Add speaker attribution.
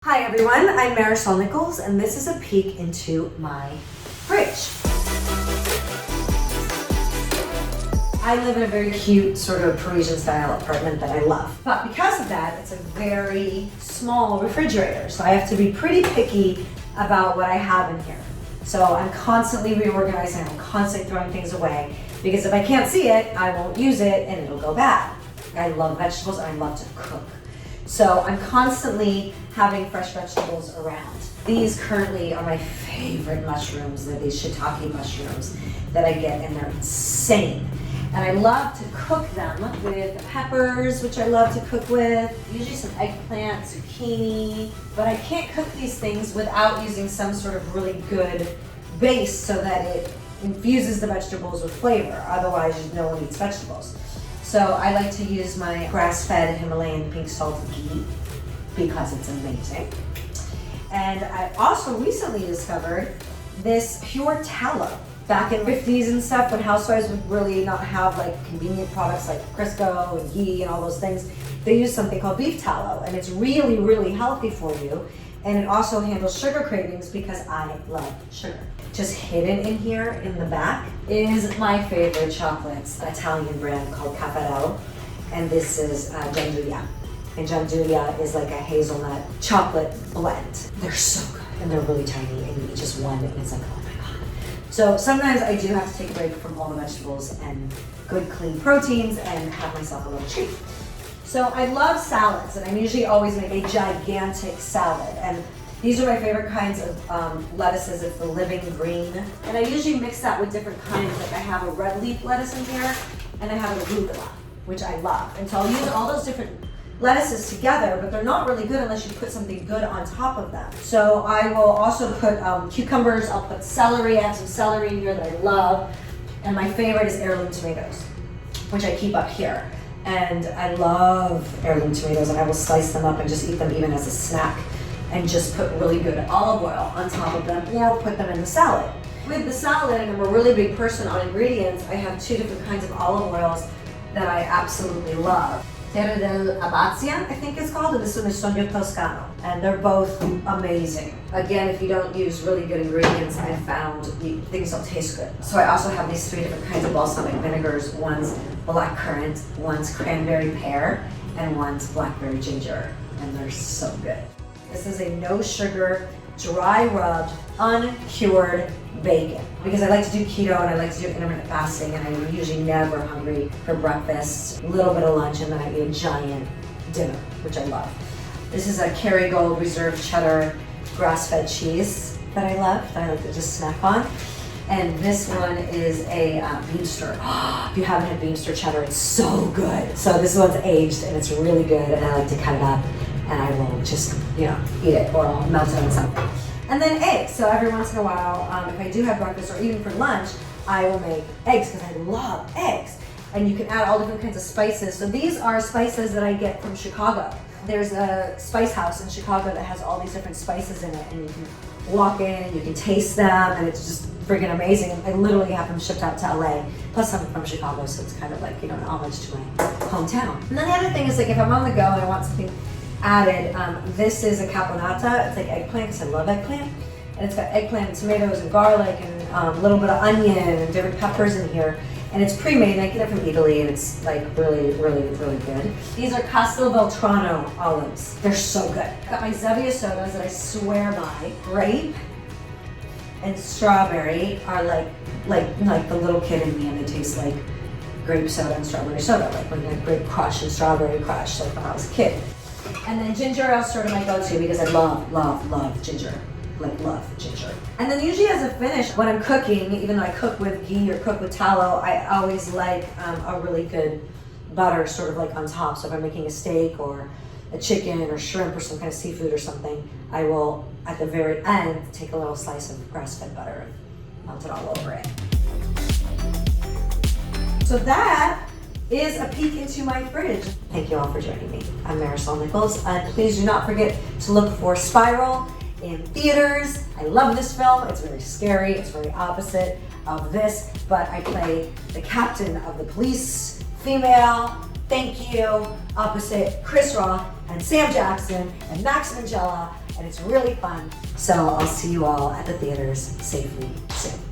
Speaker 1: Hi everyone, I'm Marisol Nichols and this is a peek into my fridge. I live in a very cute sort of Parisian style apartment that I love. But because of that, it's a very small refrigerator. So I have to be pretty picky about what I have in here. So I'm constantly reorganizing, I'm constantly throwing things away because if I can't see it, I won't use it and it'll go bad. I love vegetables and I love to cook. So I'm constantly having fresh vegetables around. These currently are my favorite mushrooms. They're these shiitake mushrooms that I get and they're insane. And I love to cook them with peppers, which I love to cook with, usually some eggplant, zucchini, but I can't cook these things without using some sort of really good base so that it infuses the vegetables with flavor. Otherwise, no one eats vegetables. So I like to use my grass-fed Himalayan pink salt ghee because it's amazing. And I also recently discovered this pure tallow. Back in the 50s and stuff, when housewives would really not have like convenient products like Crisco and ghee and all those things, they use something called beef tallow, and it's really, really healthy for you. And it also handles sugar cravings because I love sugar. Just hidden in here in the back is my favorite chocolates, Italian brand called Caffarel, and this is Gianduja. And Gianduja is like a hazelnut chocolate blend. They're so good, and they're really tiny, and you eat just one, and it's like, oh my God. So sometimes I do have to take a break from all the vegetables and good clean proteins and have myself a little treat. So I love salads, and I usually always make a gigantic salad. And these are my favorite kinds of lettuces. It's the living green. And I usually mix that with different kinds. Like I have a red leaf lettuce in here, and I have an arugula, which I love. And so I'll use all those different lettuces together, but they're not really good unless you put something good on top of them. So I will also put cucumbers, I'll put celery, I have some celery in here that I love. And my favorite is heirloom tomatoes, which I keep up here. And I love heirloom tomatoes, and I will slice them up and just eat them even as a snack and just put really good olive oil on top of them or put them in the salad. With the salad, and I'm a really big person on ingredients, I have two different kinds of olive oils that I absolutely love. Terra del Abbazia, I think it's called, and this one is Sogno Toscano, and they're both amazing. Again, if you don't use really good ingredients, I found things don't taste good. So I also have these three different kinds of balsamic vinegars. One's black currant, one's cranberry pear, and one's blackberry ginger, and they're so good. This is a no sugar, dry rubbed, uncured bacon. Because I like to do keto and I like to do intermittent fasting, and I'm usually never hungry for breakfast, a little bit of lunch, and then I eat a giant dinner, which I love. This is a Kerrygold Reserve Cheddar grass-fed cheese that I love, that I like to just snack on. And this one is a bean stir. If you haven't had bean stir cheddar, it's so good. So this one's aged and it's really good, and I like to cut it up and I will just, eat it, or I'll melt it on something. And then eggs. So every once in a while, if I do have breakfast or even for lunch, I will make eggs because I love eggs. And you can add all different kinds of spices. So these are spices that I get from Chicago. There's a spice house in Chicago that has all these different spices in it, and you can walk in and you can taste them, and it's just friggin' amazing. I literally have them shipped out to LA. Plus I'm from Chicago, so it's kind of like, an homage to my hometown. And then the other thing is, like, if I'm on the go and I want something added, this is a caponata. It's like eggplant, because I love eggplant. And it's got eggplant and tomatoes and garlic and a little bit of onion and different peppers in here. And it's pre-made, and I get it from Italy, and it's like really, really, really good. These are Castelveltrano olives. They're so good. Got my Zevia sodas that I swear by. Grape and strawberry are like the little kid in me, and they taste like grape soda and strawberry soda, like when you had grape crush and strawberry crush, like when I was a kid. And then ginger is sort of my go-to because I love, love, love ginger. Love ginger. And then usually as a finish, when I'm cooking, even though I cook with ghee or cook with tallow, I always like a really good butter sort of like on top. So if I'm making a steak or a chicken or shrimp or some kind of seafood or something, I will, at the very end, take a little slice of grass-fed butter and melt it all over it. So that is a peek into my fridge. Thank you all for joining me. I'm Marisol Nichols, and please do not forget to look for Spiral in theaters. I love this film. It's very scary. It's very opposite of this, but I play the captain of the police, female, thank you, opposite Chris Rock and Sam Jackson and Max Minghella and it's really fun. So I'll see you all at the theaters safely soon.